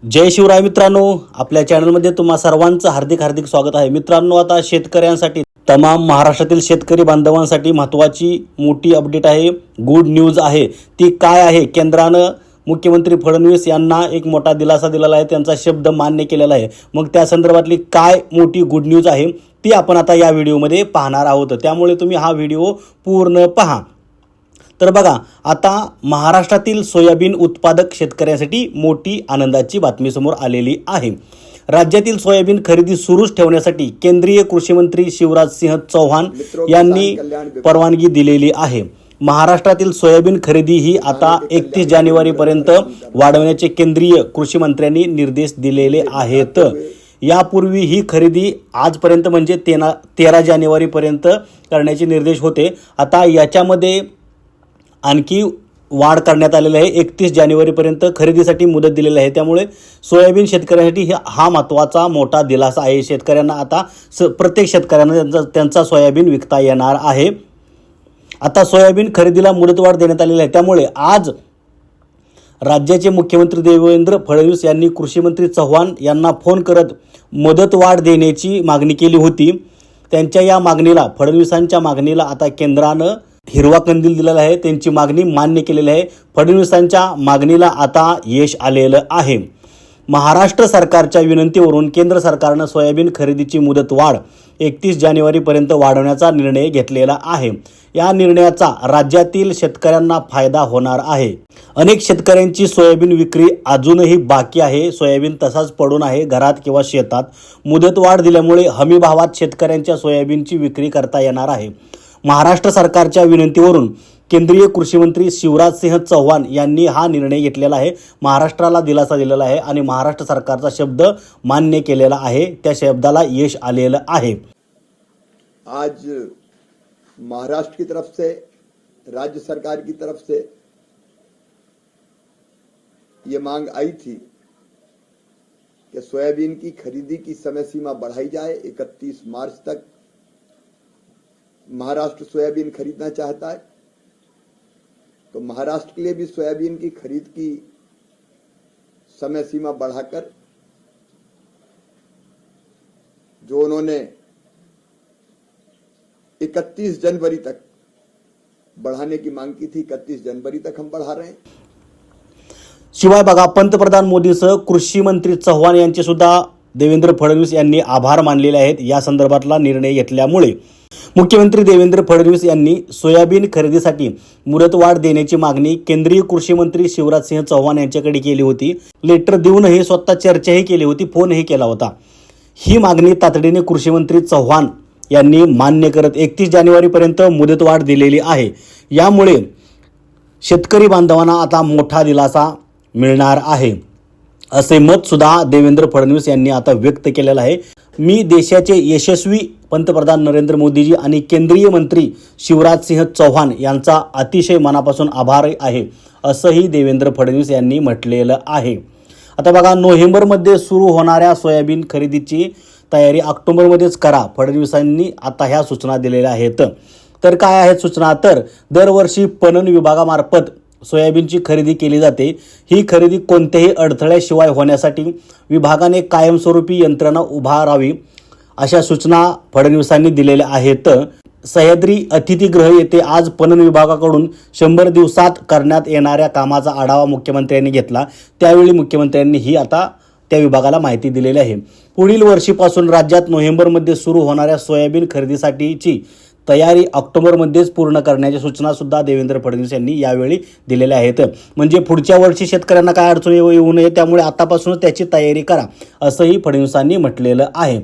जय शिवराय मित्रांनो, आपल्या चॅनलमध्ये तुम्हा सर्वांचं हार्दिक हार्दिक स्वागत आहे। मित्रांनो, आता शेतकऱ्यांसाठी तमाम महाराष्ट्रातील शेतकरी बांधवांसाठी महत्त्वाची मोठी अपडेट आहे, गुड न्यूज आहे। ती काय आहे? केंद्रानं मुख्यमंत्री फडणवीस यांना एक मोठा दिलासा दिलेला आहे, त्यांचा शब्द मान्य केलेला आहे। मग त्या संदर्भातली काय मोठी गुड न्यूज आहे ती आपण आता या व्हिडिओमध्ये पाहणार आहोत, त्यामुळे तुम्ही हा व्हिडिओ पूर्ण पहा। तर बघा, आता महाराष्ट्रातील सोयाबीन उत्पादक शेतकऱ्यांसाठी मोठी आनंदाची बातमी समोर आलेली आहे। राज्यातील सोयाबीन खरेदी सुरूच ठेवण्यासाठी केंद्रीय कृषी मंत्री शिवराज सिंह चौहान यांनी परवानगी दिलेली आहे। महाराष्ट्रातील सोयाबीन खरेदी ही आता 31 जानेवारीपर्यंत वाढवण्याचे केंद्रीय कृषी मंत्र्यांनी निर्देश दिलेले आहेत। यापूर्वी ही खरेदी आजपर्यंत म्हणजे 13 जानेवारीपर्यंत करण्याचे निर्देश होते। आता याच्यामध्ये आणखी वाढ करण्यात आलेली आहे, 31 जानेवारीपर्यंत खरेदीसाठी मुदत दिलेली आहे। त्यामुळे सोयाबीन शेतकऱ्यांसाठी हा महत्त्वाचा मोठा दिलासा आहे। शेतकऱ्यांना आता प्रत्येक शेतकऱ्यांना त्यांचा सोयाबीन विकता येणार आहे। आता सोयाबीन खरेदीला मुदतवाढ देण्यात आलेली आहे, त्यामुळे आज राज्याचे मुख्यमंत्री देवेंद्र फडणवीस यांनी कृषी मंत्री चव्हाण यांना फोन करत मुदतवाढ देण्याची मागणी केली होती। त्यांच्या या मागणीला, फडणवीसांच्या मागणीला आता केंद्रानं हिरवा कंदील दिलेला आहे, त्यांची मागणी मान्य केलेली आहे। फडणवीसांच्या मागणीला आता यश आलेलं आहे। महाराष्ट्र सरकारच्या विनंतीवरून केंद्र सरकारनं सोयाबीन खरेदीची मुदतवाढ 31 जानेवारीपर्यंत वाढवण्याचा निर्णय घेतलेला आहे। या निर्णयाचा राज्यातील शेतकऱ्यांना फायदा होणार आहे। अनेक शेतकऱ्यांची सोयाबीन विक्री अजूनही बाकी आहे, सोयाबीन तसाच पडून आहे घरात किंवा शेतात। मुदतवाढ दिल्यामुळे हमी भावात शेतकऱ्यांच्या सोयाबीनची विक्री करता येणार आहे। महाराष्ट्र सरकारच्या विनंतीवरून केंद्रीय कृषी मंत्री शिवराज सिंह चौहान यांनी हा निर्णय घेतलेला आहे, महाराष्ट्राला दिलासा दिलेला आहे आणि महाराष्ट्र सरकारचा शब्द मान्य केलेला आहे, त्या शब्दाला यश आलेलं आहे। आज महाराष्ट्र की तरफ से, राज्य सरकार की तरफ से ये मांग आई थी कि सोयाबीन की खरीदी की समय सीमा बढ़ाई जाए। 31 मार्च तक महाराष्ट्र सोयाबीन खरीदना चाहता है, तो महाराष्ट्र के लिए भी सोयाबीन की खरीद की समय सीमा बढ़ाकर जो उन्होंने 31 जनवरी तक बढ़ाने की मांग की थी, 31 जनवरी तक हम बढ़ा रहे हैं। शिवाय बघा, पंतप्रधान मोदीसह कृषी मंत्री चव्हाण यांचे सुद्धा देवेंद्र फडणवीस यांनी आभार मानलेले आहेत। या संदर्भातला निर्णय घेतल्यामुळे मुख्यमंत्री देवेंद्र फडणवीस यांनी सोयाबीन खरेदीसाठी मुदतवाढ देण्याची मागणी केंद्रीय कृषी मंत्री शिवराज सिंह चौहान यांच्याकडे केली होती। लेटर देऊनही स्वतः चर्चाही केली होती, फोनही केला होता। ही मागणी तातडीने कृषी मंत्री चौहान यांनी मान्य करत 31 जानेवारीपर्यंत मुदतवाढ दिलेली आहे। यामुळे शेतकरी बांधवांना आता मोठा दिलासा मिळणार आहे, असे मत सुद्धा देवेंद्र फडणवीस यांनी आता व्यक्त केलेलं आहे। मी देशाचे यशस्वी पंतप्रधान नरेंद्र मोदीजी आणि केंद्रीय मंत्री शिवराज सिंह चौहान यांचा अतिशय मनापासून आभार आहे, असंही देवेंद्र फडणवीस यांनी म्हटलेलं आहे। आता बघा, नोव्हेंबरमध्ये सुरू होणाऱ्या सोयाबीन खरेदीची तयारी ऑक्टोबरमध्येच करा, फडणवीसांनी आता ह्या सूचना दिलेल्या आहेत। तर काय आहेत सूचना? तर दरवर्षी पणन विभागामार्फत सोयाबीनची खरेदी केली जाते। ही खरेदी कोणत्याही अडथळ्याशिवाय होण्यासाठी विभागाने कायमस्वरूपी यंत्रणा उभारावी, अशा सूचना फडणवीसांनी दिलेल्या आहेत। सह्याद्री अतिथीगृह येथे आज पणन विभागाकडून 100 दिवसात करण्यात येणाऱ्या कामाचा आढावा मुख्यमंत्र्यांनी घेतला। त्यावेळी मुख्यमंत्र्यांनी ही आता त्या विभागाला माहिती दिलेली आहे। पुढील वर्षीपासून राज्यात नोव्हेंबरमध्ये सुरू होणाऱ्या सोयाबीन खरेदीसाठीची तयारी ऑक्टोबरमध्येच पूर्ण करण्याच्या सूचना सुद्धा देवेंद्र फडणवीस यांनी यावेळी दिलेल्या आहेत। म्हणजे पुढच्या वर्षी शेतकऱ्यांना काय अडचण येऊ नये, त्यामुळे आतापासूनच त्याची तयारी करा, असंही फडणवीसांनी म्हटलेलं आहे।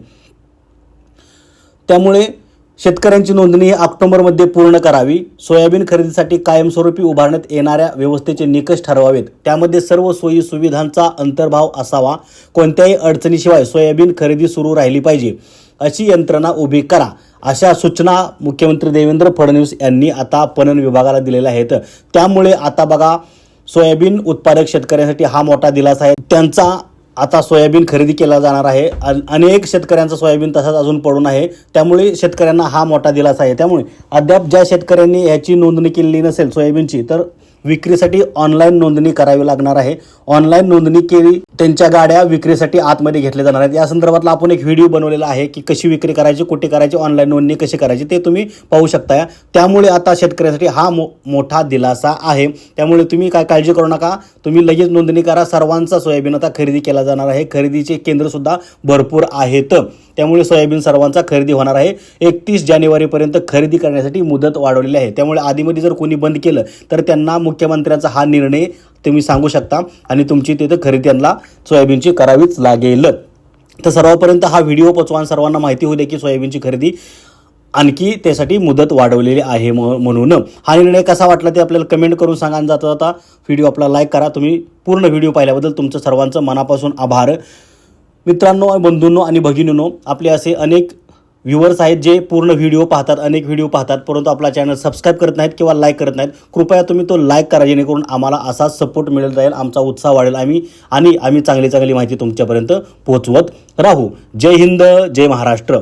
त्यामुळे शेतकऱ्यांची नोंदणी ऑक्टोबरमध्ये पूर्ण करावी। सोयाबीन खरेदीसाठी कायमस्वरूपी उभारण्यात येणाऱ्या व्यवस्थेचे निकष ठरवावेत, त्यामध्ये सर्व सोयी सुविधांचा अंतर्भाव असावा। कोणत्याही अडचणीशिवाय सोयाबीन खरेदी सुरू राहिली पाहिजे, अशी यंत्रणा उभी करा, अशा सूचना मुख्यमंत्री देवेंद्र फडणवीस यांनी आता पणन विभागाला दिलेल्या आहेत। त्यामुळे आता बघा, सोयाबीन उत्पादक शेतकऱ्यांसाठी हा मोठा दिलासा आहे। त्यांचा आता सोयाबीन खरेदी केला जाणार आहे। अनेक शेतकऱ्यांचा सोयाबीन तसाच अजून पडून आहे, त्यामुळे शेतकऱ्यांना हा मोठा दिलासा आहे। त्यामुळे अद्याप ज्या शेतकऱ्यांनी याची नोंदणी केलेली नसेल सोयाबीनची, तर विक्रीसाठी ऑनलाईन नोंदणी करावी लागणार आहे. ऑनलाईन नोंदणी केली त्यांच्या गाड्या विक्रीसाठी आतमध्ये घेतल्या जाणार आहेत. या संदर्भातला आपण एक व्हिडिओ बनवलेला आहे की कशी विक्री करायची, कुठे करायची, ऑनलाईन नोंदणी कशी करायची ते तुम्ही पाहू शकता. त्यामुळे आता शेतकऱ्यांसाठी हा मोठा दिलासा आहे. त्यामुळे तुम्ही काय काळजी करू नका, तुम्ही लगेच नोंदणी करा. सर्वांचा सोयाबीन आता खरेदी केला जाणार आहे. खरेदीचे केंद्र सुद्धा भरपूर आहेत. त्यामुळे सोयाबीन सर्वांचा खरेदी होणार आहे. 31 जानेवारीपर्यंत खरेदी करण्यासाठी मुदत वाढवलेली आहे. त्यामुळे आधीमध्ये जर कोणी बंद केलं तर त्यांना मुख्यमंत्र्यांचा हा निर्णय तुम्ही सांगू शकता आणि तुमची तिथं खरेदी त्यांना सोयाबीनची करावीच लागेल. तर सर्वांपर्यंत हा व्हिडिओ पोचवा, सर्वांना माहिती होऊ दे की सोयाबीनची खरेदी आणखी त्यासाठी मुदत वाढवलेली आहे. म्हणून हा निर्णय कसा वाटला ते आपल्याला कमेंट करून सांगा. आणि जाता जाता व्हिडिओ आपला लाईक करा. तुम्ही पूर्ण व्हिडिओ पाहिल्याबद्दल तुमचं सर्वांचं मनापासून आभार. मित्रांनो, बंधूंनो आणि भगिनींनो, आपले असे अनेक व्ह्यूअर्स आहेत जे पूर्ण व्हिडिओ पाहतात, अनेक व्हिडिओ पाहतात, परंतु आपला चॅनल सबस्क्राईब करत नाहीत किंवा लाईक करत नाहीत. कृपया तुम्ही तो लाईक करा, जेणेकरून आम्हाला असा सपोर्ट मिळत जाईल, आमचा उत्साह वाढेल, आम्ही चांगली माहिती तुमच्यापर्यंत पोहोचवत राहू. जय हिंद, जय महाराष्ट्र.